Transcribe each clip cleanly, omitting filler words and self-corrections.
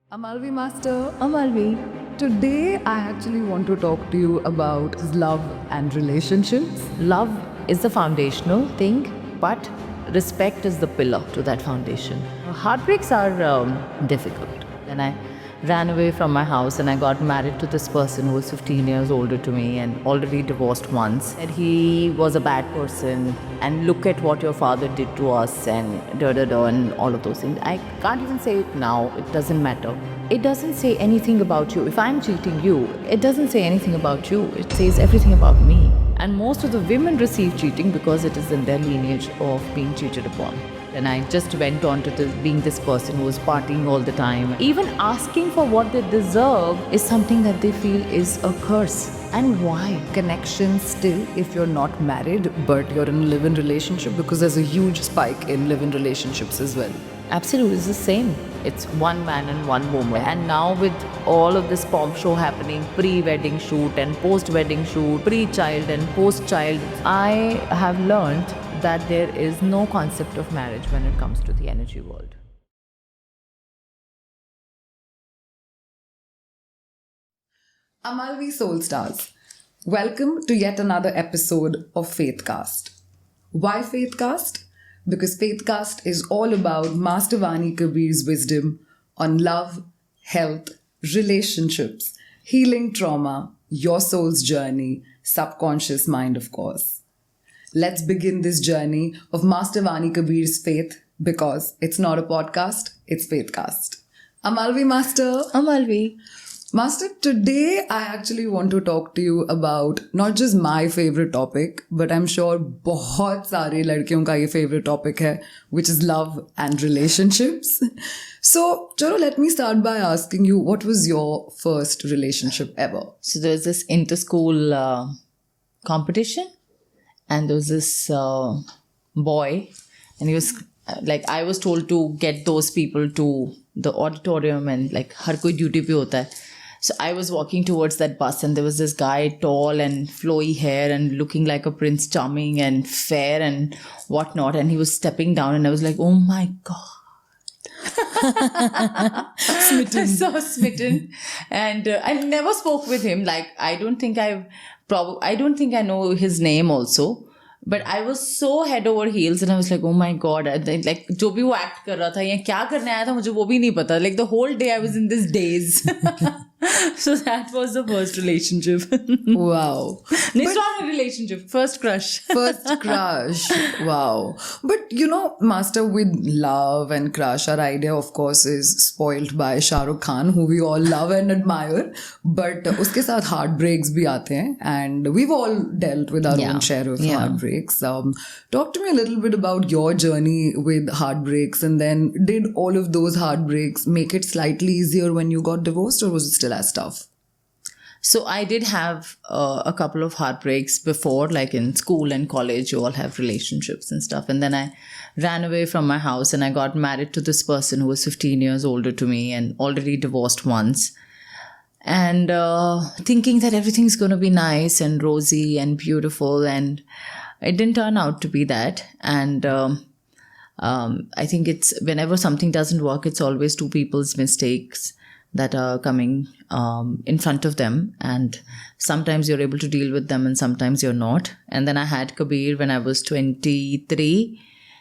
Amalvi Master, Amalvi. Today I actually want to talk to you about love and relationships. Love is the foundational thing, but respect is the pillar to that foundation. Heartbreaks are difficult. And I ran away from my house and I got married to this person who was 15 years older to me and already divorced once. And he was a bad person. And look at what your father did to us and da da da and all of those things. I can't even say it now. It doesn't matter. It doesn't say anything about you. If I'm cheating you, it doesn't say anything about you. It says everything about me. And most of the women receive cheating because it is in their lineage of being cheated upon. And I just went on to being this person who was partying all the time. Even asking for what they deserve is something that they feel is a curse. And why? Connection still if you're not married but you're in a live-in relationship, because there's a huge spike in live-in relationships as well. Absolutely, it's the same. It's one man and one woman. And now with all of this pomp show happening, pre-wedding shoot and post-wedding shoot, pre-child and post-child, I have learned that there is no concept of marriage when it comes to the energy world. Amalvi Soul Stars, welcome to yet another episode of Faithcast. Why Faithcast? Because Faithcast is all about Master Vani Kabir's wisdom on love, health, relationships, healing trauma, your soul's journey, subconscious mind, of course. Let's begin this journey of Master Vani Kabir's faith, because it's not a podcast, it's Faithcast. Amalvi Master. Amalvi. Master, today I actually want to talk to you about not just my favorite topic, but I'm sure बहुत सारे लड़कियों का ये favorite topic है, which is love and relationships. So, Charo, let me start by asking you, what was your first relationship ever? So there was this inter-school competition, and there was this boy, and he was like, I was told to get those people to the auditorium, and like हर कोई duty पे होता है. So I was walking towards that bus, and there was this guy, tall and flowy hair and looking like a Prince Charming and fair and whatnot, and he was stepping down, and I was like, oh my God. Smitten. So smitten. And I never spoke with him. Like, I don't think I know his name also. But I was so head over heels, and I was like, oh my God, like जो भी वो act कर रहा था या क्या करने आया था मुझे वो भी नहीं पता. Like the whole day I was in this daze. So that was the first relationship. Wow. It's not a relationship. First crush. First crush. Wow. But you know, Master, with love and crush, our idea, of course, is spoiled by Shah Rukh Khan, who we all love and admire. But uske saath heartbreaks bhi aate hain. And we've all dealt with our own share of heartbreaks. Talk to me a little bit about your journey with heartbreaks. And then did all of those heartbreaks make it slightly easier when you got divorced, or was it still as tough? So I did have a couple of heartbreaks before, like in school and college, you all have relationships and stuff. And then I ran away from my house and I got married to this person who was 15 years older to me and already divorced once. And thinking that everything's going to be nice and rosy and beautiful. And it didn't turn out to be that. And I think it's whenever something doesn't work, it's always two people's mistakes that are coming in front of them, and sometimes you're able to deal with them and sometimes you're not. And then I had Kabir when I was 23,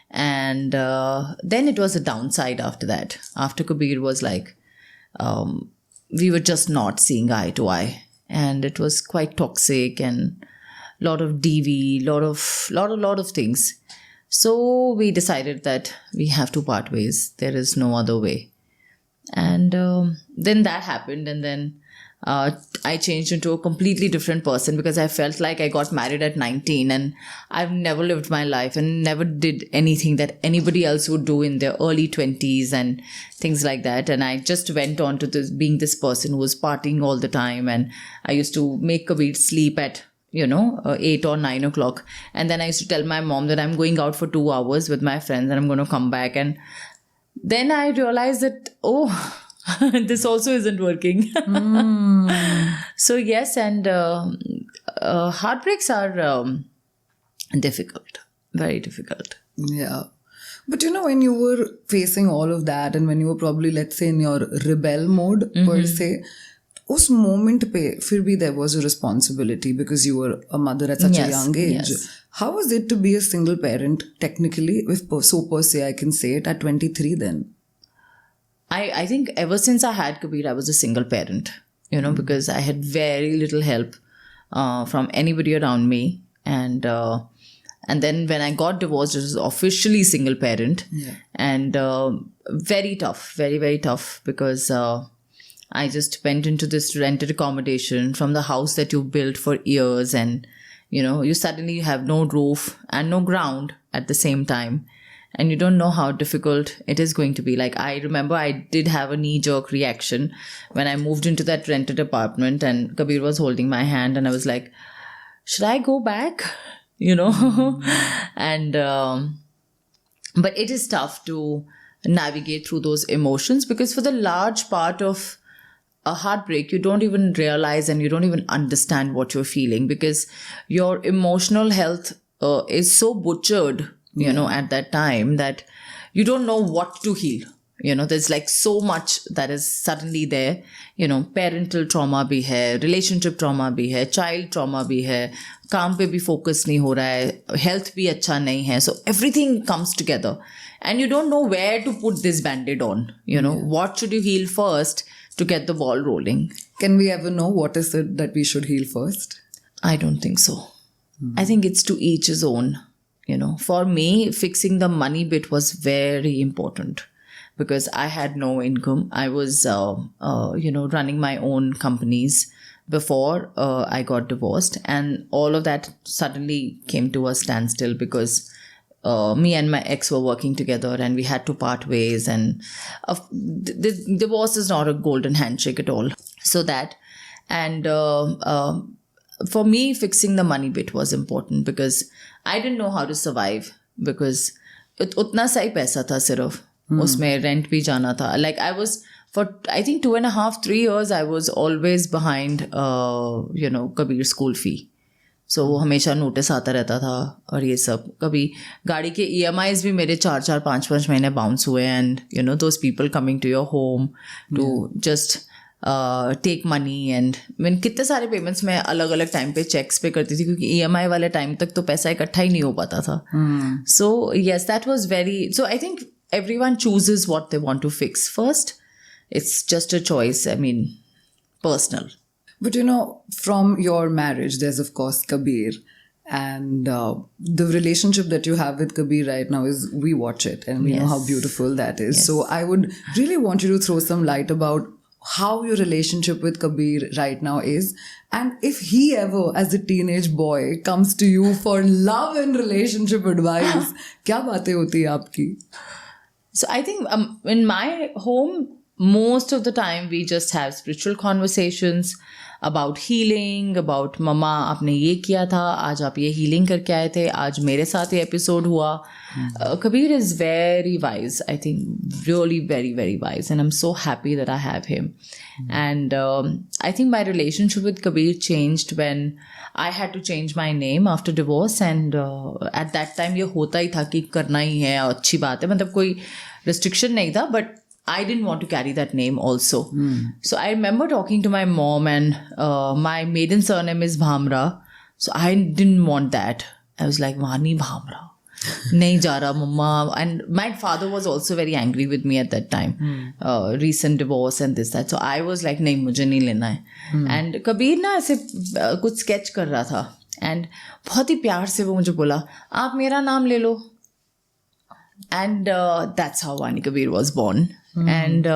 and then it was a downside after that. After Kabir was like, we were just not seeing eye to eye, and it was quite toxic and a lot of DV, lot of things. So we decided that we have to part ways. There is no other way. And then that happened, and then I changed into a completely different person because I felt like I got married at 19 and I've never lived my life and never did anything that anybody else would do in their early 20s and things like that. And I just went on to being this person who was partying all the time, and I used to make Kabir sleep at 8 or 9 o'clock. And then I used to tell my mom that I'm going out for 2 hours with my friends and I'm going to come back. And then I realized that, this also isn't working. So yes, and heartbreaks are difficult, very difficult. Yeah. But when you were facing all of that and when you were probably, let's say, in your rebel mode per se, उस moment पे फिर भी there was a responsibility because you were a mother at such a Yes, young age. yes. How was it to be a single parent technically, if so per se I can say it, at 23 then? I think ever since I had Kabir, I was a single parent, because I had very little help from anybody around me. And then when I got divorced, it was officially single parent. Yeah. And very tough, very, very tough, because I just went into this rented accommodation from the house that you built for years, and you suddenly have no roof and no ground at the same time, and you don't know how difficult it is going to be. Like, I remember I did have a knee-jerk reaction when I moved into that rented apartment and Kabir was holding my hand and I was like, should I go back? And but it is tough to navigate through those emotions, because for the large part of a heartbreak, you don't even realize and you don't even understand what you're feeling, because your emotional health is so butchered, at that time, that you don't know what to heal. There's like so much that is suddenly there. Parental trauma bhi hai, relationship trauma bhi hai, child trauma bhi hai, काम पे भी focus नहीं हो रहा है, health भी अच्छा नहीं है. So everything comes together and you don't know where to put this band-aid on. What should you heal first to get the ball rolling? Can we ever know what is it that we should heal first? I don't think so. I think it's to each his own. For me, fixing the money bit was very important, because I had no income. I was, running my own companies before I got divorced, and all of that suddenly came to a standstill because me and my ex were working together and we had to part ways, and the divorce is not a golden handshake at all. So that, and for me, fixing the money bit was important because I didn't know how to survive, because utna sa hi paisa tha sirf. Usme rent bhi jana tha. Like, I was, for I think 2.5, 3 years, I was always behind, Kabir's school fee. So हमेशा notice आता रहता था और ये सब. कभी गाड़ी के EMIs भी मेरे 4-4, 5-5 महीने बाउंस हुए, and those people coming to your home to just take money, and कितने सारे पेमेंट्स मैं अलग अलग टाइम पे चेक्स पे करती थी, क्योंकि EMI वाले टाइम तक तो पैसा इकट्ठा ही नहीं हो पाता था. So yes, that was very, so I think everyone chooses what they want to fix first. It's just a choice, personal. But from your marriage, there's of course Kabir, and the relationship that you have with Kabir right now is, we watch it and we know how beautiful that is. Yes. So I would really want you to throw some light about how your relationship with Kabir right now is, and if he ever, as a teenage boy, comes to you for love and relationship advice, क्या बातें होती है आपकी? So I think in my home, most of the time we just have spiritual conversations about healing, about mama आपने ये किया था, आज आप ये healing करके आए थे, आज मेरे साथ ये episode हुआ. Kabir is very wise, I think, really very, very wise, and I'm so happy that I have him. And I think my relationship with Kabir changed when I had to change my name after divorce, and at that time ये होता ही था कि करना ही है, अच्छी बात है, मतलब कोई restriction नहीं था, but I didn't want to carry that name also. So I remember talking to my mom, and my maiden surname is Bhamra. So I didn't want that. I was like, Vani Bhamra. Nahi ja raha, mama. And my father was also very angry with me at that time. Recent divorce and this, that. So I was like, nahi, mujhe nahi lena hai. And Kabir na ऐसे कुछ sketch कर रहा था. And बहुत ही प्यार से वो मुझे बोला, आप मेरा नाम ले लो. And that's how Vani Kabir was born. And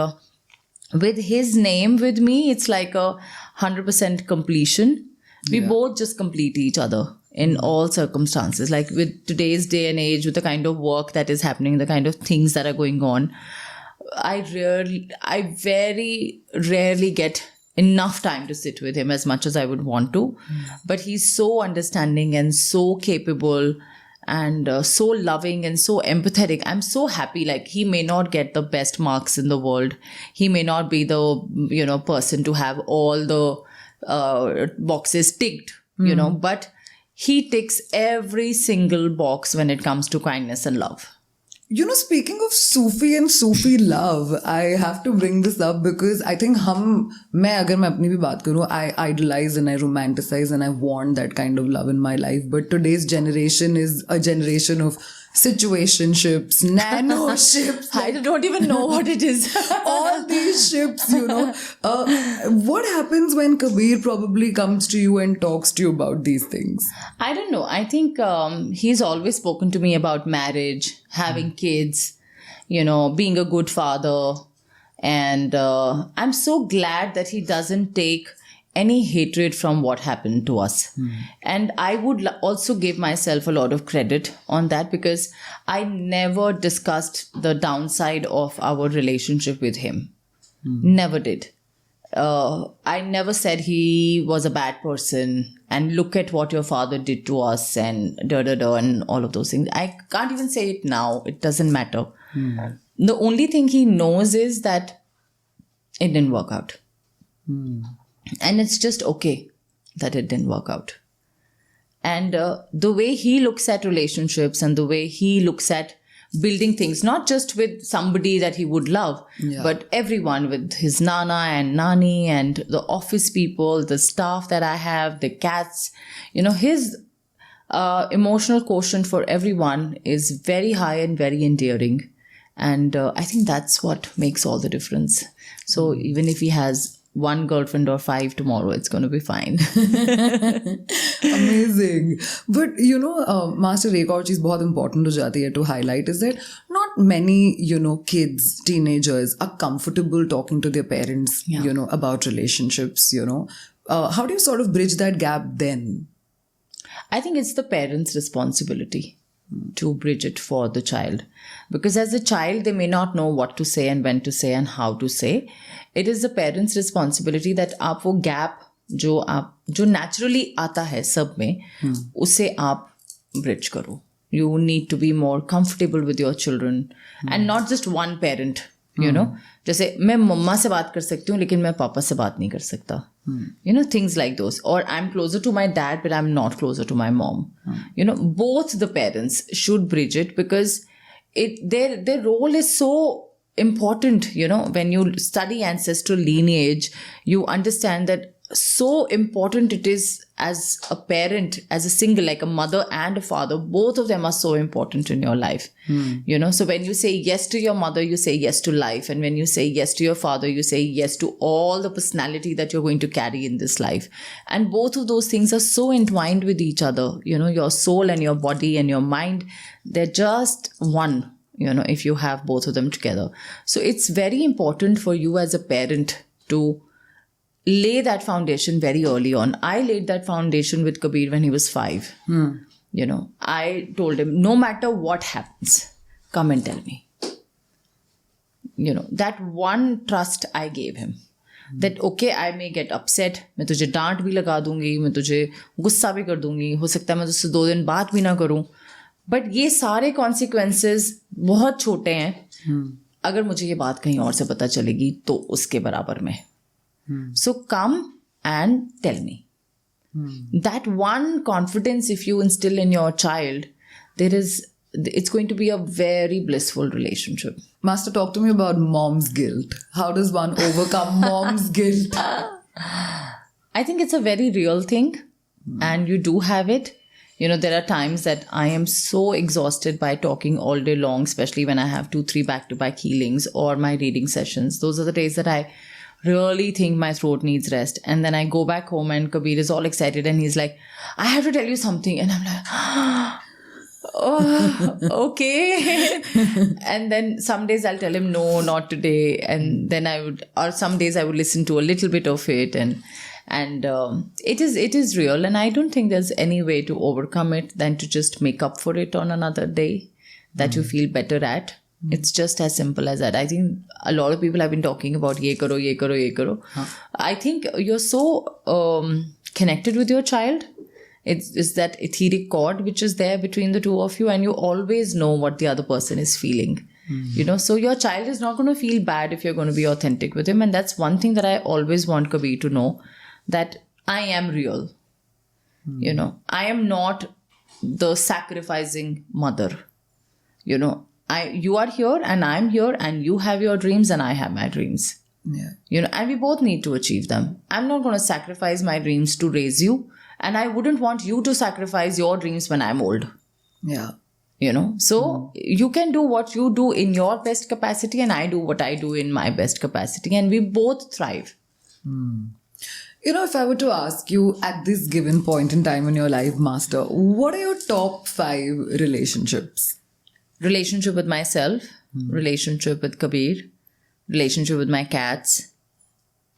with his name, with me, it's like 100% completion. We both just complete each other in all circumstances. Like, with today's day and age, with the kind of work that is happening, the kind of things that are going on, I very rarely get enough time to sit with him as much as I would want to. But he's so understanding and so capable, and so loving and so empathetic. I'm so happy. Like, he may not get the best marks in the world. He may not be the, person to have all the boxes ticked, but he ticks every single box when it comes to kindness and love. You know, speaking of Sufi and Sufi love, I have to bring this up because I think मैं अगर मैं अपनी भी बात करूँ, I idolize and I romanticize and I want that kind of love in my life. But today's generation is a generation of situationships, nano ships, I don't even know what it is. all these ships, you know. What happens when Kabir probably comes to you and talks to you about these things? I don't know. I think he's always spoken to me about marriage, having kids, you know, being a good father. And I'm so glad that he doesn't take any hatred from what happened to us. And I would also give myself a lot of credit on that because I never discussed the downside of our relationship with him. Never did. I never said he was a bad person and look at what your father did to us and and all of those things. I can't even say it now. It doesn't matter. The only thing he knows is that it didn't work out. And it's just okay that it didn't work out. And the way he looks at relationships and the way he looks at building things, not just with somebody that he would love, but everyone, with his Nana and Nani and the office people, the staff that I have, the cats, you know, his emotional quotient for everyone is very high and very endearing. And I think that's what makes all the difference. So even if he has one girlfriend or 5 tomorrow, it's going to be fine. Amazing. But you know, Master, एक और चीज बहुत important हो जाती है to highlight is that not many, you know, kids, teenagers are comfortable talking to their parents, you know, about relationships, you know. How do you sort of bridge that gap then? I think it's the parents' responsibility to bridge it for the child. Because as a child, they may not know what to say and when to say and how to say. It is the parents' responsibility that आप वो gap जो naturally आता है सब में, उसे आप bridge करो. You need to be more comfortable with your children and not just one parent, you know. जैसे मैं मम्मा से बात कर सकती हूँ लेकिन मैं पापा से बात नहीं कर सकता. You know, things like those. Or I'm closer to my dad but I'm not closer to my mom. You know, both the parents should bridge it because their role is so important. You know, when you study ancestral lineage, you understand that so important it is as a parent, as a single, like a mother and a father. Both of them are so important in your life. You know, so when you say yes to your mother, you say yes to life. And when you say yes to your father, you say yes to all the personality that you're going to carry in this life. And both of those things are so entwined with each other. You know, your soul and your body and your mind, they're just one, you know, if you have both of them together. So it's very important for you as a parent to lay that foundation very early on. I laid that foundation with Kabir when he was 5. You know, I told him, no matter what happens, come and tell me. You know, that one trust I gave him. That, okay, I may get upset. मैं तुझे डांट भी लगा दूंगी, मैं तुझे गुस्सा भी कर दूंगी, हो सकता है मैं तुझसे 2 दिन बात भी ना करूं. बट ये सारे कॉन्सिक्वेंसेस बहुत छोटे हैं. अगर मुझे ये बात कहीं और से पता चलेगी तो उसके बराबर में. So come and tell me. That one confidence, if you instill in your child, it's going to be a very blissful relationship. Master, talk to me about mom's guilt. How does one overcome mom's guilt? I think it's a very real thing and you do have it. You know, there are times that I am so exhausted by talking all day long, especially when I have 2-3 back-to-back healings or my reading sessions. Those are the days that I really think my throat needs rest. And then I go back home and Kabir is all excited and he's like, I have to tell you something. And I'm like, oh, okay. And then some days I'll tell him, no, not today. And then or some days I would listen to a little bit of it. And it is real. And I don't think there's any way to overcome it than to just make up for it on another day that you feel better at. It's just as simple as that. I think a lot of people have been talking about ye karo, ye karo, ye karo. I think you're so connected with your child. It's that etheric cord which is there between the two of you and you always know what the other person is feeling. You know, so your child is not going to feel bad if you're going to be authentic with him. And that's one thing that I always want Kabir to know, that I am real. You know, I am not the sacrificing mother. You know, You are here and I'm here, and you have your dreams and I have my dreams. Yeah. And we both need to achieve them. I'm not going to sacrifice my dreams to raise you, and I wouldn't want you to sacrifice your dreams when I'm old. Yeah. So you can do what you do in your best capacity, and I do what I do in my best capacity, and we both thrive. If I were to ask you at this given point in time in your life, Master, what are your top 5 relationships? Relationship with myself, relationship with Kabir, relationship with my cats,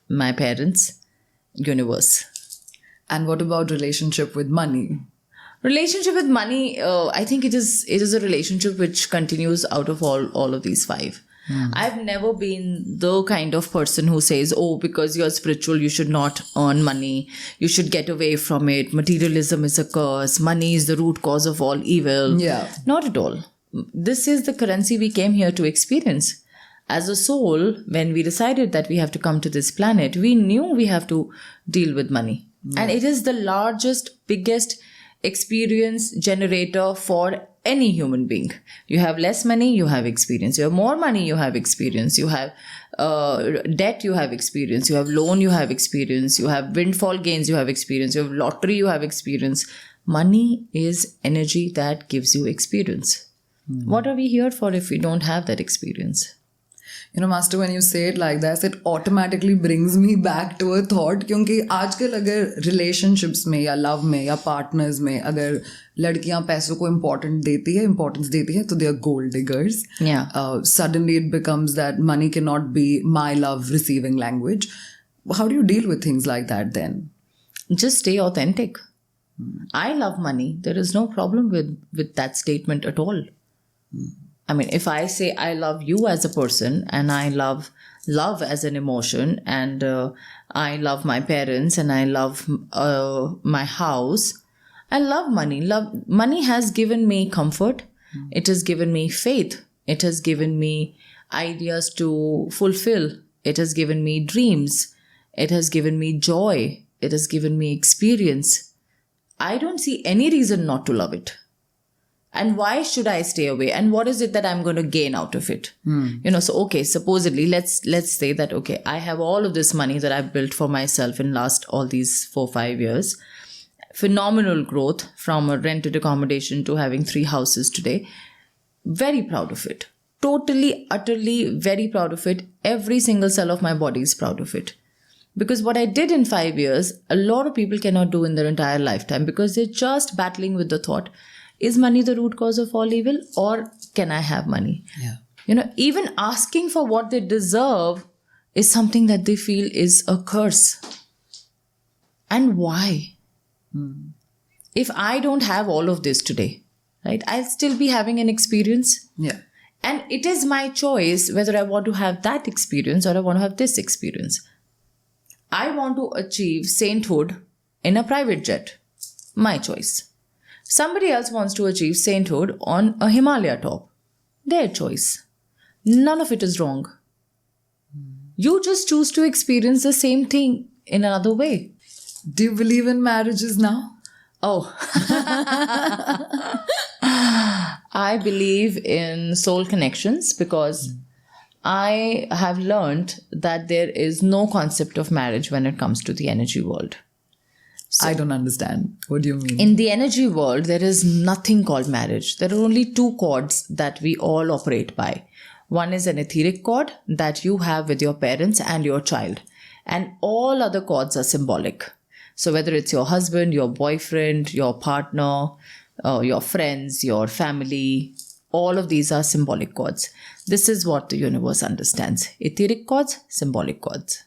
my parents, universe. And what about relationship with money? Relationship with money, I think it is a relationship which continues out of all of these 5. I've never been the kind of person who says, oh, because you're spiritual, you should not earn money. You should get away from it. Materialism is a curse. Money is the root cause of all evil. Yeah. Not at all. This is the currency we came here to experience. As a soul, when we decided that we have to come to this planet, we knew we have to deal with money. And it is the largest, biggest experience generator for any human being. You have less money, you have experience. You have more money, you have experience. You have debt, you have experience. You have loan, you have experience. You have windfall gains, you have experience. You have lottery, you have experience. Money is energy that gives you experience. What are we here for if we don't have that experience? Master, when you say it like that, it automatically brings me back to a thought, क्योंकि आजकल अगर relationships में या love में या partners में अगर लड़कियां पैसों को importance देती है तो they are gold diggers. Yeah. Suddenly it becomes that money cannot be my love receiving language. How do you deal with things like that then? Just stay authentic. I love money. There is no problem with that statement at all. I mean, if I say I love you as a person, and I love as an emotion, and I love my parents, and I love my house, I love money. Money has given me comfort. It has given me faith. It has given me ideas to fulfill. It has given me dreams. It has given me joy. It has given me experience. I don't see any reason not to love it. And why should I stay away? And what is it that I'm going to gain out of it? So, okay, supposedly, let's say that, okay, I have all of this money that I've built for myself in last all these 4-5 years. Phenomenal growth from a rented accommodation to having 3 houses today. Very proud of it. Totally, utterly very proud of it. Every single cell of my body is proud of it. Because what I did in 5 years, a lot of people cannot do in their entire lifetime, because they're just battling with the thought, is money the root cause of all evil, or can I have money? Yeah. Even asking for what they deserve is something that they feel is a curse. And why? If I don't have all of this today, right, I'll still be having an experience. Yeah. And it is my choice whether I want to have that experience or I want to have this experience. I want to achieve sainthood in a private jet. My choice. Somebody else wants to achieve sainthood on a Himalaya top. Their choice. None of it is wrong. You just choose to experience the same thing in another way. Do you believe in marriages now? Oh. I believe in soul connections because I have learned that there is no concept of marriage when it comes to the energy world. I don't understand. What do you mean? In the energy world, there is nothing called marriage. There are only 2 chords that we all operate by. One is an etheric chord that you have with your parents and your child. And all other chords are symbolic. So whether it's your husband, your boyfriend, your partner, your friends, your family, all of these are symbolic chords. This is what the universe understands. Etheric chords, symbolic chords.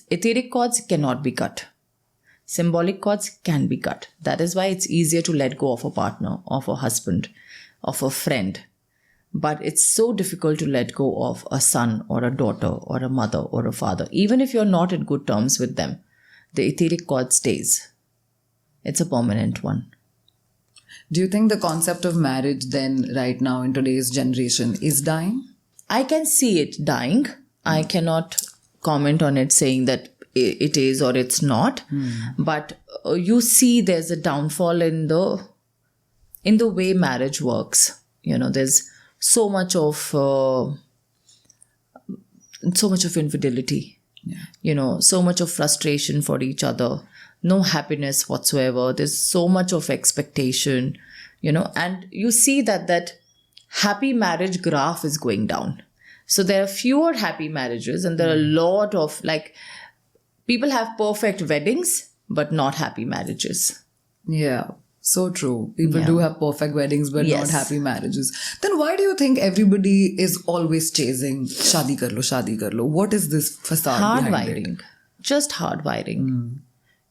Etheric chords cannot be cut. Symbolic chords can be cut. That is why it's easier to let go of a partner, of a husband, of a friend. But it's so difficult to let go of a son or a daughter or a mother or a father. Even if you're not in good terms with them, the etheric cord stays. It's a permanent one. Do you think the concept of marriage then right now in today's generation is dying? I can see it dying. I cannot comment on it saying that it is or it's not. But you see there's a downfall in the way marriage works. There's so much of infidelity. Yeah. So much of frustration for each other, no happiness whatsoever. There's so much of expectation, and you see that happy marriage graph is going down. So there are fewer happy marriages, and there are a lot of, like, people have perfect weddings, but not happy marriages. Yeah, so true. People do have perfect weddings, but Yes. not happy marriages. Then why do you think everybody is always chasing shadi kar lo, shadi kar lo? What is this facade Hard behind it? wiring, just hard wiring.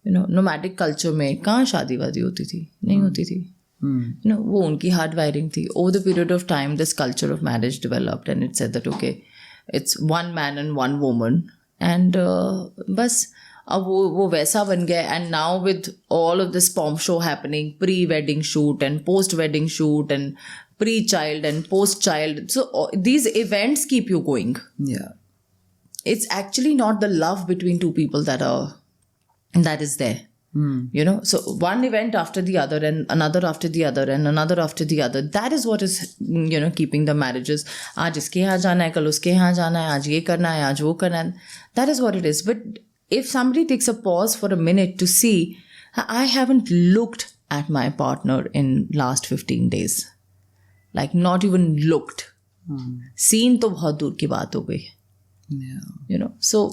Nomadic culture में कहाँ शादी वादी होती थी? नहीं होती थी. वो उनकी hard wiring थी. Over the period of time, this culture of marriage developed, and it said that okay, it's one man and one woman, and बस अब वो वैसा बन गया. And now with all of this pomp show happening, pre-wedding shoot and post-wedding shoot and pre-child and post-child, so these events keep you going. Yeah. It's actually not the love between two people that is there. So one event after the other, and another after the other, and another after the other. That is what is, keeping the marriages. आज इसके यहाँ जाना है, कल उसके यहाँ जाना है, आज ये करना है, आज वो करना है. That is what it is. But if somebody takes a pause for a minute to see, I haven't looked at my partner in last 15 days. Like, not even looked. Seen तो बहुत दूर की बात हो गई. Yeah. So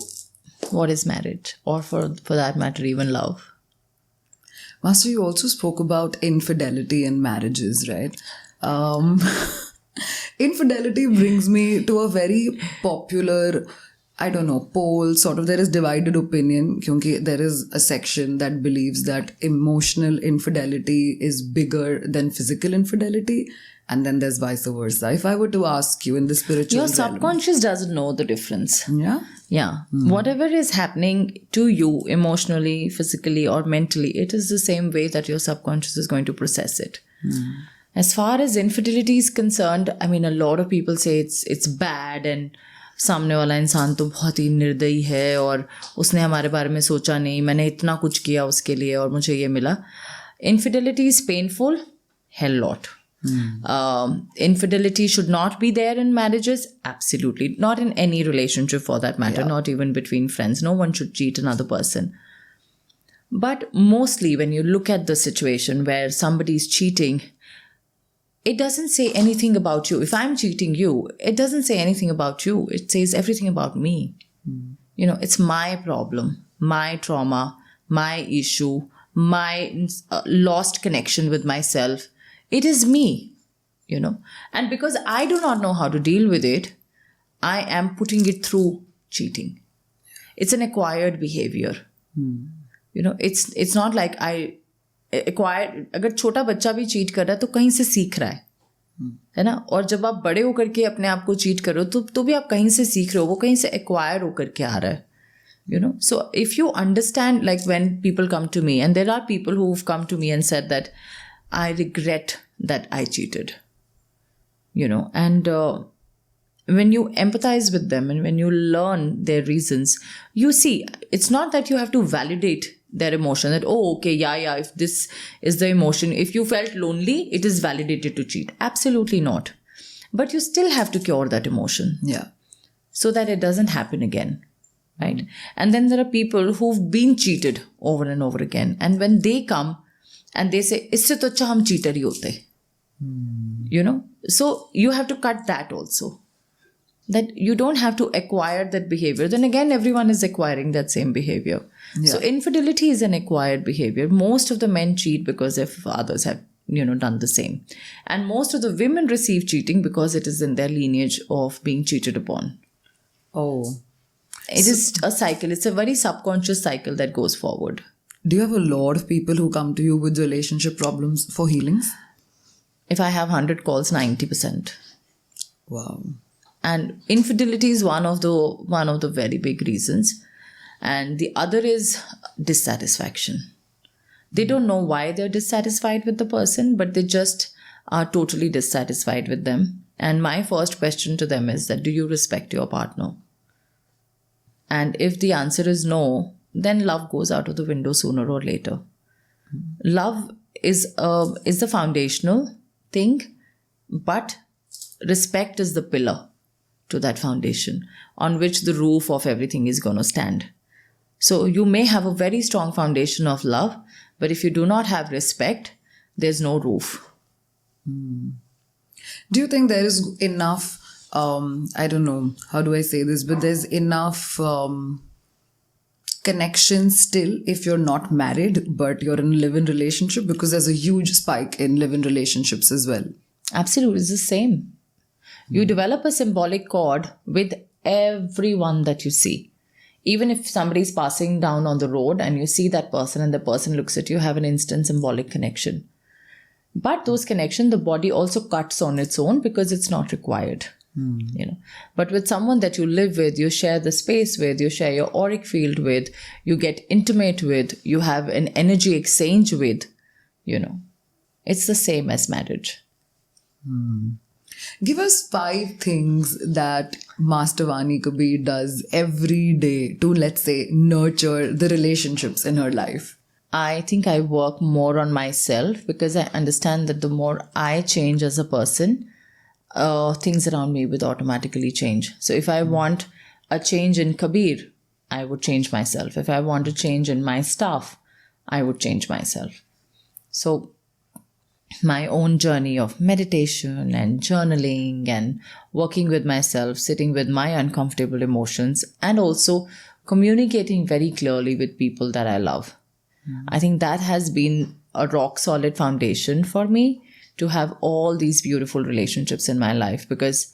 what is marriage? Or for that matter, even love? Master, you also spoke about infidelity in marriages, right? Infidelity brings me to a very popular, poll. Sort of, there is divided opinion because there is a section that believes that emotional infidelity is bigger than physical infidelity. And then there's vice versa. If I were to ask you in the spiritual Your realm, subconscious doesn't know the difference. Yeah? Yeah. Whatever is happening to you emotionally, physically, or mentally, it is the same way that your subconscious is going to process it. As far as infidelity is concerned, I mean, a lot of people say it's bad and सामने वाला इंसान तो बहुत ही निर्दयी है और उसने हमारे बारे में सोचा नहीं, मैंने इतना कुछ किया उसके लिए और मुझे ये मिला. Infidelity is painful, hell lot. Infidelity should not be there in marriages. Absolutely. Not in any relationship for that matter, not even between friends. No one should cheat another person. But mostly when you look at the situation where somebody is cheating, it doesn't say anything about you. If I'm cheating you, it doesn't say anything about you. It says everything about me. It's my problem, my trauma, my issue, my lost connection with myself. It is me, And because I do not know how to deal with it, I am putting it through cheating. It's an acquired behavior. It's not like I acquired. अगर छोटा बच्चा भी cheat कर रहा है तो कहीं से सीख रहा है ना. और जब आप बड़े होकर के अपने आप को cheat करो तो भी आप कहीं से सीख रहे हो, वो कहीं से acquire होकर के आ रहा है. So if you understand, like when people come to me, and there are people who've come to me and said that I regret that I cheated, and when you empathize with them and when you learn their reasons, you see, it's not that you have to validate their emotion that, oh, okay, yeah, if this is the emotion, if you felt lonely, it is validated to cheat. Absolutely not. But you still have to cure that emotion. Yeah. So that it doesn't happen again. Right? And then there are people who've been cheated over and over again. And when they come and they say, isse to acha hum cheater hi hote. So you have to cut that also. That you don't have to acquire that behavior. Then again, everyone is acquiring that same behavior. Yeah. So infidelity is an acquired behavior. Most of the men cheat because if others have, done the same. And most of the women receive cheating because it is in their lineage of being cheated upon. Oh. It is a cycle. It's a very subconscious cycle that goes forward. Do you have a lot of people who come to you with relationship problems for healings? If I have 100 calls, 90%. Wow. And infidelity is one of the very big reasons. And the other is dissatisfaction. They don't know why they're dissatisfied with the person, but they just are totally dissatisfied with them. And my first question to them is that, do you respect your partner? And if the answer is no, then love goes out of the window sooner or later. Love is the foundational thing, But respect is the pillar to that foundation on which the roof of everything is going to stand. So you may have a very strong foundation of love, but if you do not have respect, there's no roof. Do you think there is enough, I don't know, how do I say this, but there's enough connection still if you're not married, but you're in a live-in relationship? Because there's a huge spike in live-in relationships as well. Absolutely, it's the same. You develop a symbolic cord with everyone that you see. Even if somebody's passing down on the road and you see that person and the person looks at you, have an instant symbolic connection. But those connections, the body also cuts on its own because it's not required. But with someone that you live with, you share the space with, you share your auric field with, you get intimate with, you have an energy exchange with, it's the same as marriage. Give us 5 things that Master Vani Kabir does every day to, let's say, nurture the relationships in her life. I think I work more on myself because I understand that the more I change as a person, things around me would automatically change. So if I want a change in Kabir, I would change myself. If I want a change in my staff, I would change myself. So my own journey of meditation and journaling and working with myself, sitting with my uncomfortable emotions, and also communicating very clearly with people that I love. I think that has been a rock solid foundation for me to have all these beautiful relationships in my life, because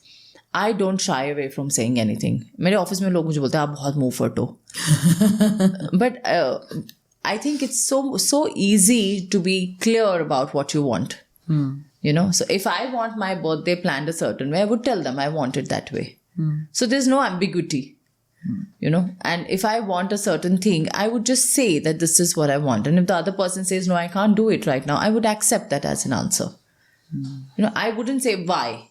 I don't shy away from saying anything. मेरे office में लोग मुझे बोलते हैं आप बहुत मुंह फट हो. But I think it's so easy to be clear about what you want. So if I want my birthday planned a certain way, I would tell them I want it that way. So there's no ambiguity. And if I want a certain thing, I would just say that this is what I want. And if the other person says, no, I can't do it right now, I would accept that as an answer. I wouldn't say why.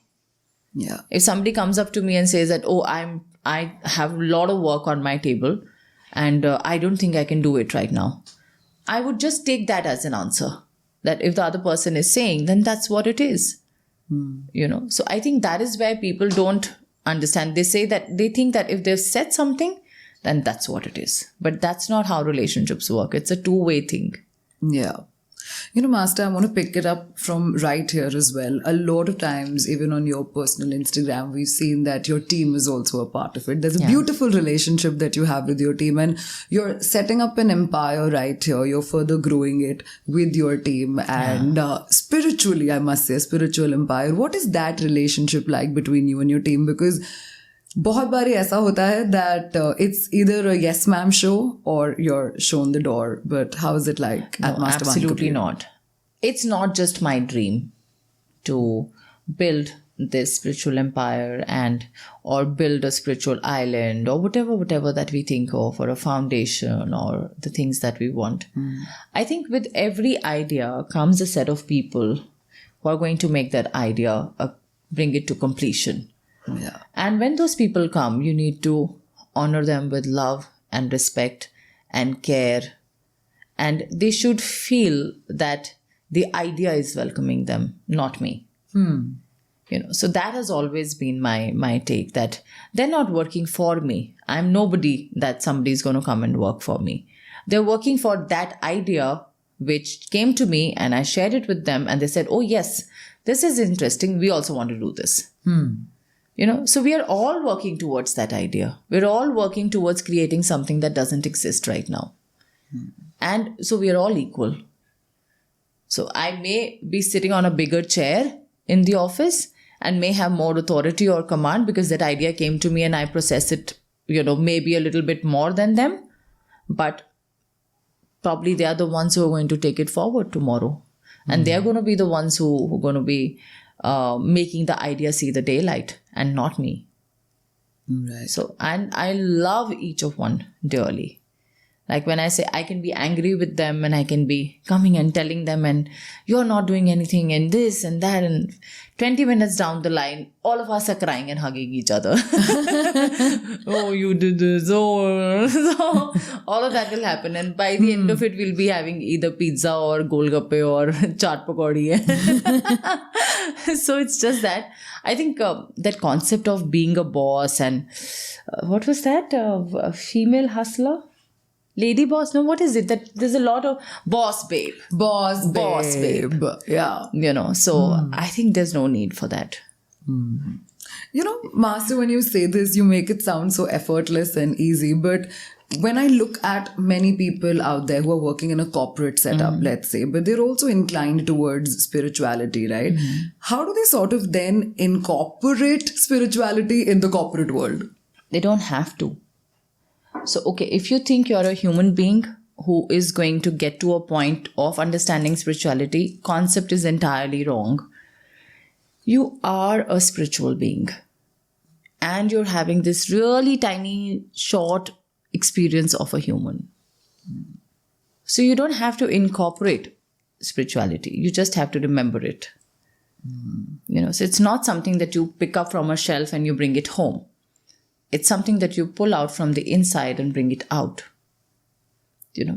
Yeah. If somebody comes up to me and says that, oh, I have a lot of work on my table and I don't think I can do it right now, I would just take that as an answer. That if the other person is saying, then that's what it is. So I think that is where people don't understand. They say that they think that if they've said something, then that's what it is. But that's not how relationships work. It's a two-way thing. Yeah. Master, I want to pick it up from right here as well. A lot of times, even on your personal Instagram, we've seen that your team is also a part of it. There's a beautiful relationship that you have with your team, and you're setting up an empire right here. You're further growing it with your team, and spiritually, I must say, spiritual empire. What is that relationship like between you and your team? Because बहुत बारी ऐसा होता है that it's either a yes ma'am show or you're shown the door. But how is it like at Master Vani Kabir? Absolutely not. It's not just my dream to build this spiritual empire or build a spiritual island or whatever that we think of, or a foundation or the things that we want. I think with every idea comes a set of people who are going to make that idea, bring it to completion. Yeah. And when those people come, you need to honor them with love and respect and care. And they should feel that the idea is welcoming them, not me. So that has always been my take, that they're not working for me. I'm nobody that somebody's going to come and work for me. They're working for that idea which came to me, and I shared it with them, and they said, oh yes, this is interesting. We also want to do this. So we are all working towards that idea. We're all working towards creating something that doesn't exist right now. And so we are all equal. So I may be sitting on a bigger chair in the office and may have more authority or command because that idea came to me and I process it, maybe a little bit more than them. But probably they are the ones who are going to take it forward tomorrow. And they're going to be the ones who are going to be making the idea see the daylight, and not me. Right. So, and I love each of one dearly. Like when I say I can be angry with them and I can be coming and telling them and you're not doing anything and this and that, and 20 minutes down the line, all of us are crying and hugging each other. Oh, you did this. Oh, so all of that will happen. And by the end of it, we'll be having either pizza or golgappe or chaat pakodi. So it's just that. I think that concept of being a boss and what was that? A female hustler? Lady boss? No, what is it? That there's a lot of boss babe. Boss Boss babe. Yeah. So I think there's no need for that. Master, when you say this, you make it sound so effortless and easy. But when I look at many people out there who are working in a corporate setup, let's say, but they're also inclined towards spirituality, right? How do they sort of then incorporate spirituality in the corporate world? They don't have to. So, okay, if you think you're a human being who is going to get to a point of understanding spirituality, concept is entirely wrong. You are a spiritual being and you're having this really tiny, short experience of a human. So you don't have to incorporate spirituality. You just have to remember it. So it's not something that you pick up from a shelf and you bring it home. It's something that you pull out from the inside and bring it out.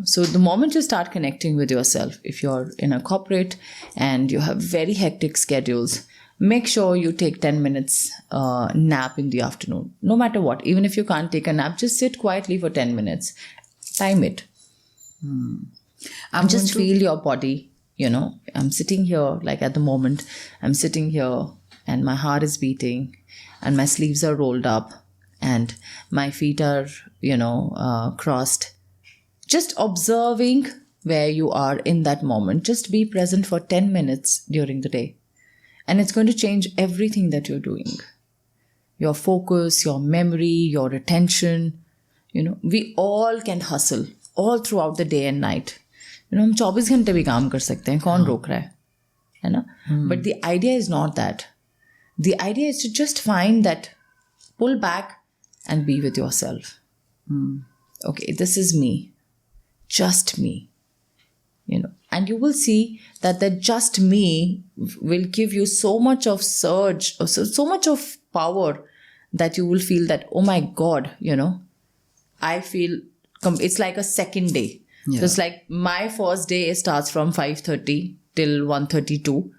So the moment you start connecting with yourself, if you're in a corporate and you have very hectic schedules, make sure you take 10 minutes nap in the afternoon. No matter what, even if you can't take a nap, just sit quietly for 10 minutes. Time it. Just feel your body. I'm sitting here, like at the moment, I'm sitting here and my heart is beating and my sleeves are rolled up and my feet are, crossed. Just observing where you are in that moment. Just be present for 10 minutes during the day. And it's going to change everything that you're doing. Your focus, your memory, your attention. We all can hustle all throughout the day and night. हम 24 घंटे भी काम कर सकते हैं. कौन रोक रहा है ना? But the idea is not that. The idea is to just find that, pull back and be with yourself. Okay, this is me. Just me. And you will see that just me will give you so much of surge, so much of power that you will feel that, oh my God, I feel it's like a second day. Yeah. So it's like my first day starts from 5:30 till 1:32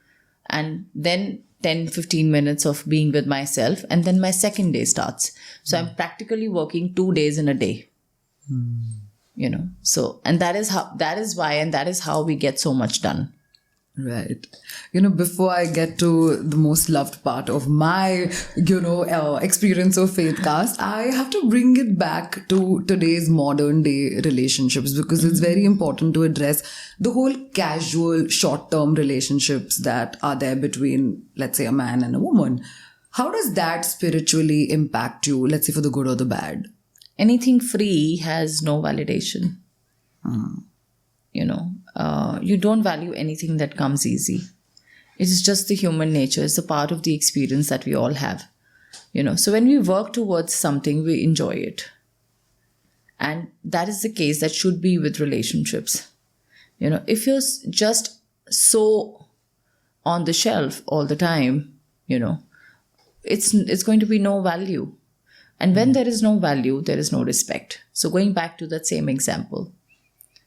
and then 10-15 minutes of being with myself and then my second day starts. So I'm practically working 2 days in a day. So, and that is why, and that is how we get so much done. Right. Before I get to the most loved part of my, experience of Faithcast, I have to bring it back to today's modern day relationships because it's very important to address the whole casual, short-term relationships that are there between, let's say, a man and a woman. How does that spiritually impact you, let's say, for the good or the bad? Anything free has no validation. You don't value anything that comes easy. It is just the human nature. It's a part of the experience that we all have. So when we work towards something, we enjoy it. And that is the case that should be with relationships. If you're just so on the shelf all the time, it's going to be no value. And when there is no value, there is no respect. So going back to that same example,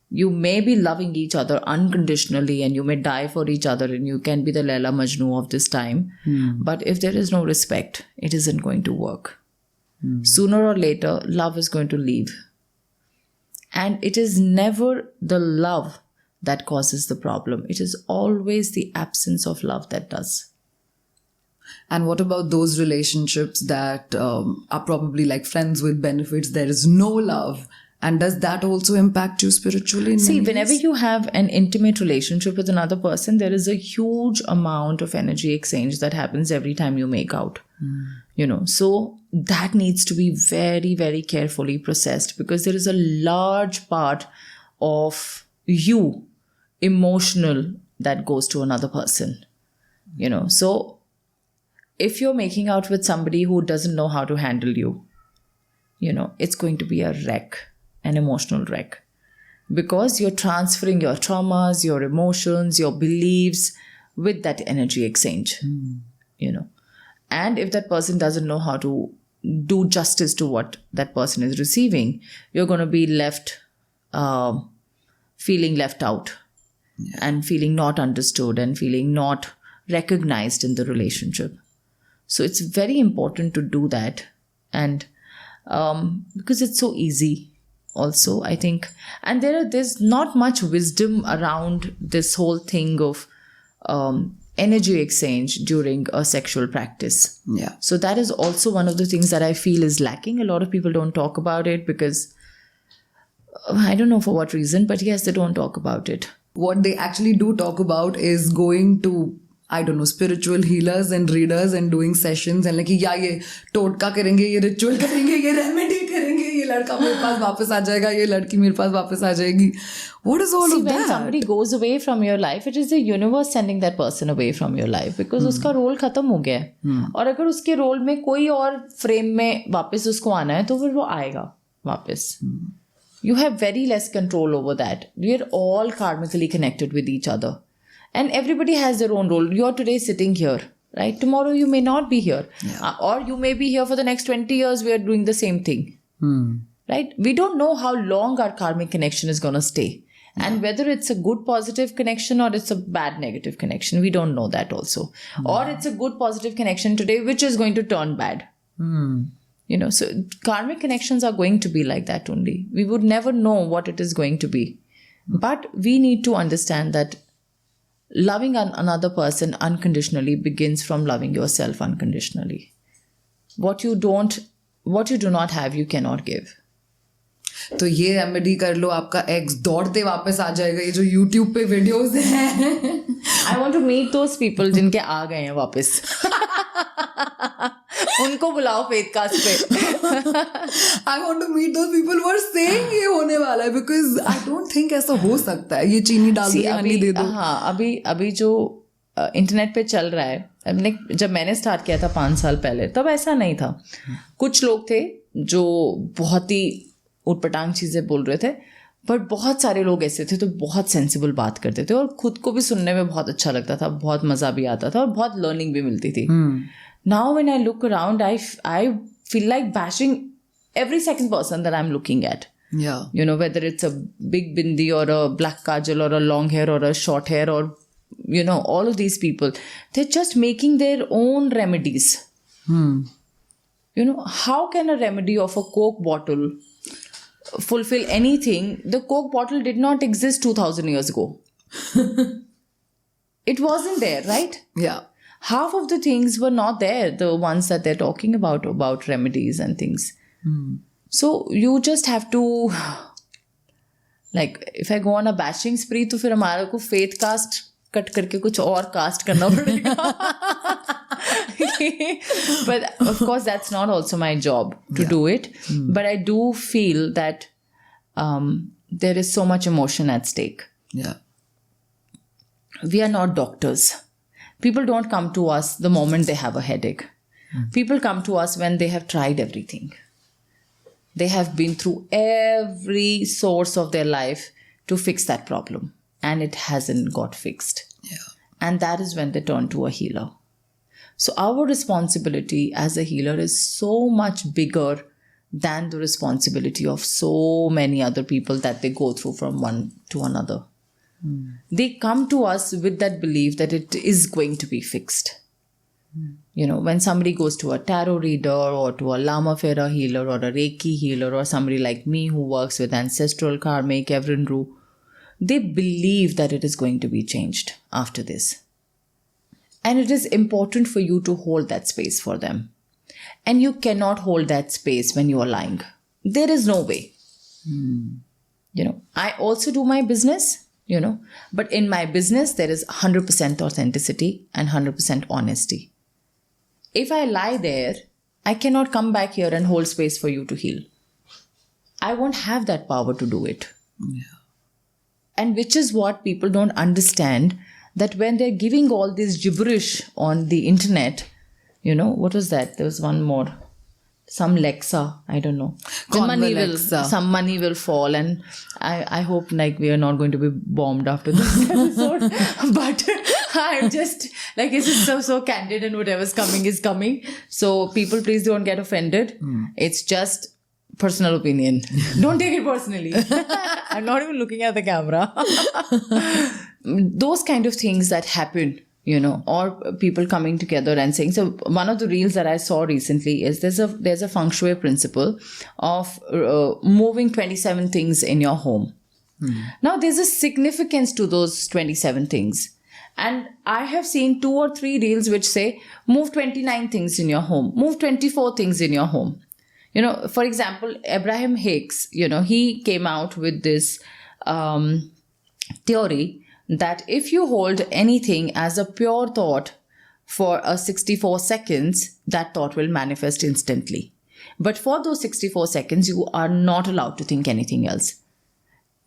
you may be loving each other unconditionally and you may die for each other and you can be the Laila Majnu of this time. But if there is no respect, it isn't going to work. Sooner or later, love is going to leave. And it is never the love that causes the problem. It is always the absence of love that does. And what about those relationships that are probably like friends with benefits? There is no love. And does that also impact you spiritually? See, whenever you have an intimate relationship with another person, there is a huge amount of energy exchange that happens every time you make out. So that needs to be very, very carefully processed because there is a large part of you, emotional, that goes to another person. So if you're making out with somebody who doesn't know how to handle you, it's going to be a wreck, an emotional wreck. because you're transferring your traumas, your emotions, your beliefs with that energy exchange, you know. And if that person doesn't know how to do justice to what that person is receiving, you're going to be left feeling left out and feeling not understood and feeling not recognized in the relationship. So it's very important to do that. And because it's so easy also, I think. And there's not much wisdom around this whole thing of energy exchange during a sexual practice. Yeah. So that is also one of the things that I feel is lacking. A lot of people don't talk about it because I don't know for what reason, but yes, they don't talk about it. What they actually do talk about is going to, I don't know, spiritual healers and readers and doing sessions and like, yeah, ये टोटका करेंगे, ये ritual करेंगे, ये remedy करेंगे, ये लड़का मेरे पास वापस आ जाएगा, ये लड़की मेरे पास वापस आ जाएगी. What is all of that? When somebody goes away from your life, it is the universe sending that person away from your life because उसका रोल खत्म हो गया है. और अगर उसके रोल में कोई और फ्रेम में वापस उसको आना है तो फिर वो आएगा वापस. You have very less control over that. We are all karmically connected with each other. And everybody has their own role. You're today sitting here, right? Tomorrow you may not be here. Yeah. Or you may be here for the next 20 years. We are doing the same thing. Right? We don't know how long our karmic connection is going to stay. And whether it's a good positive connection or it's a bad negative connection, we don't know that also. Or it's a good positive connection today, which is going to turn bad. You know, so karmic connections are going to be like that only. We would never know what it is going to be. But we need to understand that loving another person unconditionally begins from loving yourself unconditionally. What you do not have, you cannot give. तो ये remedy कर लो, आपका x दौड़ते वापस आ जाएगा. ये जो YouTube पे वीडियोस हैं, I want to meet those people जिनके आ गए हैं वापस. उनको बुलाओ फेथकास्ट पे. I want to meet those people who are saying ये होने वाला है, because I don't think ऐसा हो सकता है. ये चीनी डाल दो, हनी दे दो. हाँ, अभी जो इंटरनेट पे चल रहा है, जब मैंने स्टार्ट किया था 5 साल पहले, तब ऐसा नहीं था. कुछ लोग थे जो बहुत ही उटपटांग चीजें बोल रहे थे, पर बहुत सारे लोग ऐसे थे तो बहुत सेंसिबल बात करते थे और खुद को भी सुनने में बहुत अच्छा लगता था, बहुत मजा भी आता था और बहुत लर्निंग भी मिलती थी. Now when I look around, I feel like bashing every second person that I'm looking at. Yeah. You know, whether it's a big bindi or a black kajal or a long hair or a short hair or, you know, all of these people, they're just making their own remedies. You know, how can a remedy of a Coke bottle fulfill anything? The Coke bottle did not exist 2000 years ago. It wasn't there, right? Yeah. Half of the things were not there, the ones that they're talking about remedies and things. So you just have to, like, if I go on a bashing spree, तो फिर हमारा को faith cast cut करके कुछ और cast करना पड़ेगा. But of course, that's not also my job to do it. But I do feel that there is so much emotion at stake. Yeah. We are not doctors. People don't come to us the moment they have a headache. People come to us when they have tried everything. They have been through every source of their life to fix that problem. And it hasn't got fixed. Yeah. And that is when they turn to a healer. So our responsibility as a healer is so much bigger than the responsibility of so many other people that they go through from one to another. They come to us with that belief that it is going to be fixed. You know, when somebody goes to a tarot reader or to a Lama Fera healer or a Reiki healer or somebody like me who works with ancestral karmic, Evren Rue, they believe that it is going to be changed after this. And it is important for you to hold that space for them. And you cannot hold that space when you are lying. There is no way. You know, I also do my business. You know, but in my business, there is 100% authenticity and 100% honesty. If I lie there, I cannot come back here and hold space for you to heal. I won't have that power to do it. Yeah. And which is what people don't understand, that when they're giving all this gibberish on the internet, you know, what was that? There was one more. some Lexa, I don't know. Convalexa. Some money will fall, and I hope like we are not going to be bombed after this episode. But I'm just like, it's just so candid, and whatever's coming is coming. So people, please don't get offended. It's just personal opinion. Don't take it personally. I'm not even looking at the camera. Those kind of things that happen, you know, or people coming together and saying. So one of the reels that I saw recently is there's a feng shui principle of moving 27 things in your home. Now there's a significance to those 27 things. And I have seen 2 or 3 reels which say move 29 things in your home, move 24 things in your home. You know, for example, Abraham Hicks, you know, he came out with this theory that if you hold anything as a pure thought for 64 seconds, that thought will manifest instantly. But for those 64 seconds, you are not allowed to think anything else.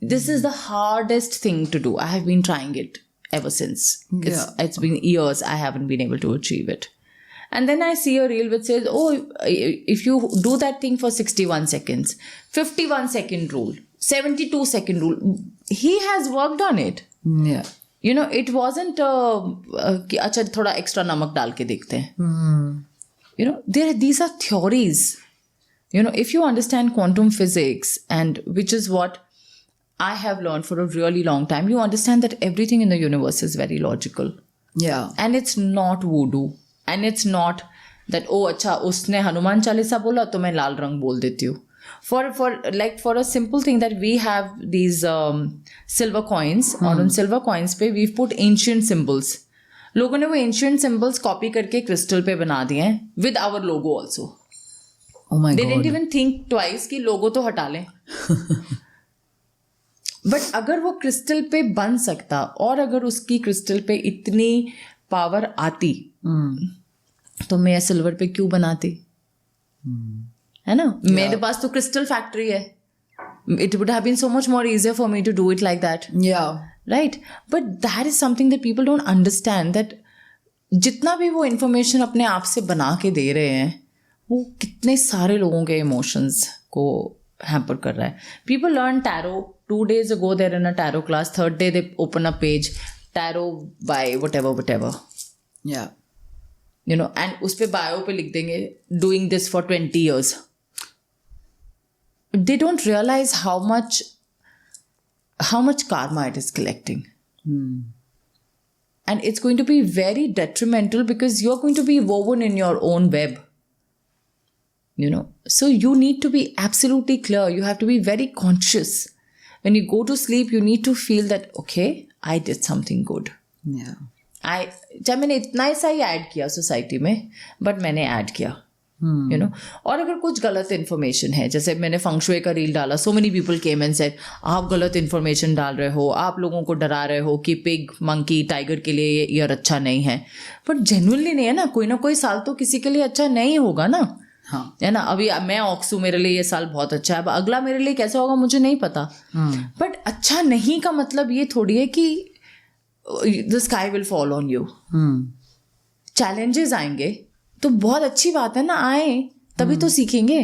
This is the hardest thing to do. I have been trying it ever since. It's been years I haven't been able to achieve it. And then I see a reel which says, oh, if you do that thing for 61 seconds, 51 second rule, 72 second rule, he has worked on it. Yeah. You know, it wasn't कि अच्छा थोड़ा extra नमक डाल के देखते हैं. You know, these are theories. You know, if you understand quantum physics, and which is what I have learned for a really long time, you understand that everything in the universe is very logical. Yeah. And it's not voodoo. And it's not that, oh, अच्छा उसने हनुमान चालीसा बोला तो मैं लाल रंग बोल देती हूँ. For a simple thing that we have these silver coins, और उन silver coins पे we've put ancient symbols. लोगों ने वो ancient symbols copy करके crystal पे बना दिए हैं with our logo also. Oh my God. They didn't even think twice कि logo तो हटा लें. But अगर वो crystal पे बन सकता, और अगर उसकी crystal पे इतनी power आती, तो मैं सिल्वर पे क्यों बनाती? है ना? मेरे पास तो क्रिस्टल फैक्ट्री है. It would have been so much more easier for me to do it like that. Yeah. Right? But that is something that people don't understand, that जितना भी वो information अपने आप से बना के दे रहे हैं, वो कितने सारे लोगों के emotions को hamper कर रहा है. People learn tarot. 2 days ago they're in a tarot class. 3rd day they open a page, tarot by whatever. Yeah. You know, and उस पे bio पे लिख देंगे doing this for 20 years. They don't realize how much karma it is collecting. And it's going to be very detrimental because you're going to be woven in your own web. You know, so you need to be absolutely clear. You have to be very conscious. When you go to sleep, you need to feel that, okay, I did something good. Yeah. चाहे मैंने इतना सा ही add किया society में, but मैंने add किया. You know, और अगर कुछ गलत इन्फॉर्मेशन है, जैसे मैंने फंग शुई का रील डाला, so many people came and said, आप गलत इन्फॉर्मेशन डाल रहे हो, आप लोगों को डरा रहे हो कि पिग, मंकी, टाइगर के लिए ये ईयर अच्छा नहीं है. बट जेन्युइनली नहीं है ना, कोई ना कोई साल तो किसी के लिए अच्छा नहीं होगा ना. हाँ. है ना? अभी मैं ऑक्सू, मेरे लिए ये साल बहुत अच्छा है, अब अगला मेरे लिए कैसा होगा मुझे नहीं पता. बट अच्छा नहीं का मतलब ये थोड़ी है कि the sky will fall on you. Challenges आएंगे तो बहुत अच्छी बात है ना, आए तभी तो सीखेंगे.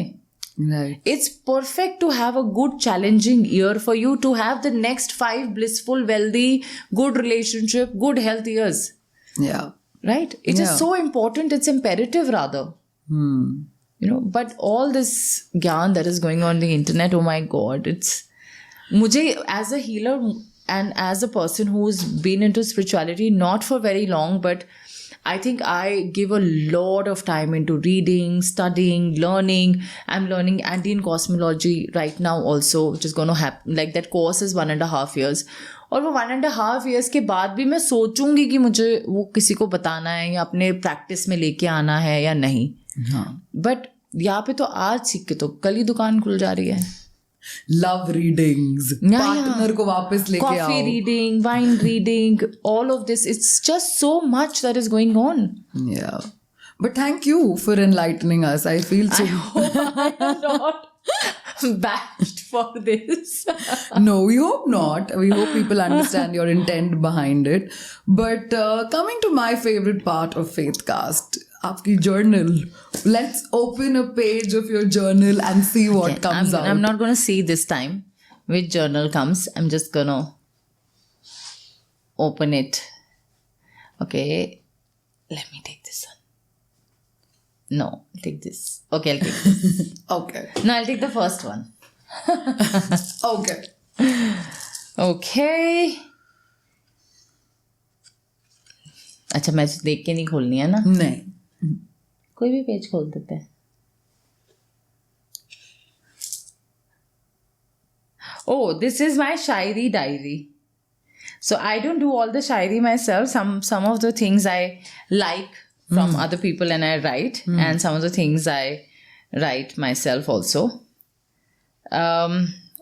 Right. It's perfect to have a good challenging year for you to have the next 5 blissful, wealthy, good relationship, good health years. Yeah. Right? It is so important. It's imperative rather. You know, but all this gyan that is going on the internet, oh my God, it's mujhe as a healer and as a person who's been into spirituality, not for very long, but I think I give a lot of time into reading, studying, learning. I'm learning Andean cosmology right now also, which is going to happen. Like that course is 1.5 years. और वो 1.5 years के बाद भी मैं सोचूंगी कि मुझे वो किसी को बताना है या अपने प्रैक्टिस में लेके आना है या नहीं. बट यहाँ पे तो आज सीख के तो कल ही दुकान खुल जा रही है. Love readings, partner को वापस लेके आओ. Coffee reading, wine reading, all of this. It's just so much that is going on. Yeah. But thank you for enlightening us. I feel so... I hope I am not bashed for this. No, we hope not. We hope people understand your intent behind it. But coming to my favorite part of Faithcast, आपकी journal. Let's open a page of your journal and see what Okay, comes out. I'm not going to see this time which journal comes. I'm just going to open it. Okay. Let me take this one. No, I'll take this. Okay, I'll take this. Okay. No, I'll take the first one. Okay. Okay. अच्छा match देख के नहीं खोलनी है ना नहीं. कोई भी पेज खोल देते हैं Oh, this is my Shayari diary. So I don't do all the Shayari myself. Some of the things I like from other people and I write, and some of the things I write myself also.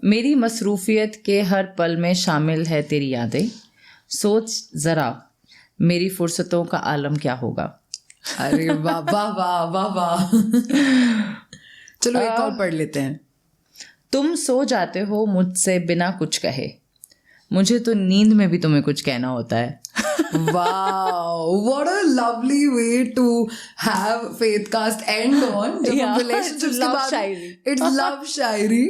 मेरी मसरूफियत के हर पल में शामिल है तेरी यादें. सोच जरा मेरी फुर्सतों का आलम क्या होगा. अरे वाह वाह वाह वाह वाह. चलो एक और पढ़ लेते हैं. तुम सो जाते हो मुझसे बिना कुछ कहे. मुझे तो नींद में भी तुम्हें कुछ कहना होता है. Wow, what a lovely way to have Faithcast end on. जब हम Yeah, relationships it's के love बाद- शायरी. It's love Shayari.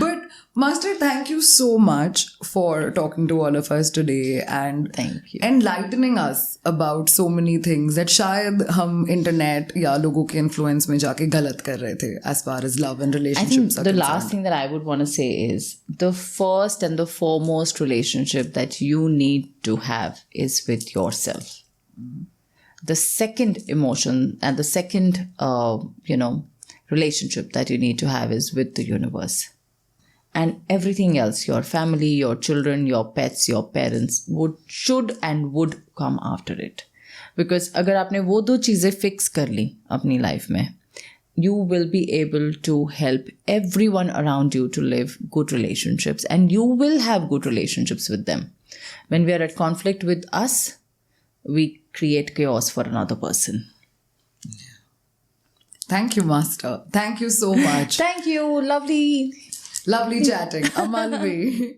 But Master, thank you so much for talking to all of us today and Thank you. enlightening us about so many things that शायद हम internet या लोगों के influence में जाके गलत कर रहे थे as far as love and I think relationships are the concerned. last thing that I would want to say is the first and the foremost relationship that you need to have is with yourself. The second emotion and the second, relationship that you need to have is with the universe. And everything else, your family, your children, your pets, your parents should come after it. Because अगर आपने वो दो चीज़ें fix कर ली अपनी life में, you will be able to help everyone around you to live good relationships, and you will have good relationships with them. When we are at conflict with us, we create chaos for another person. Thank you, Master. Thank you so much. Thank you. Lovely. Lovely chatting. Amalvi.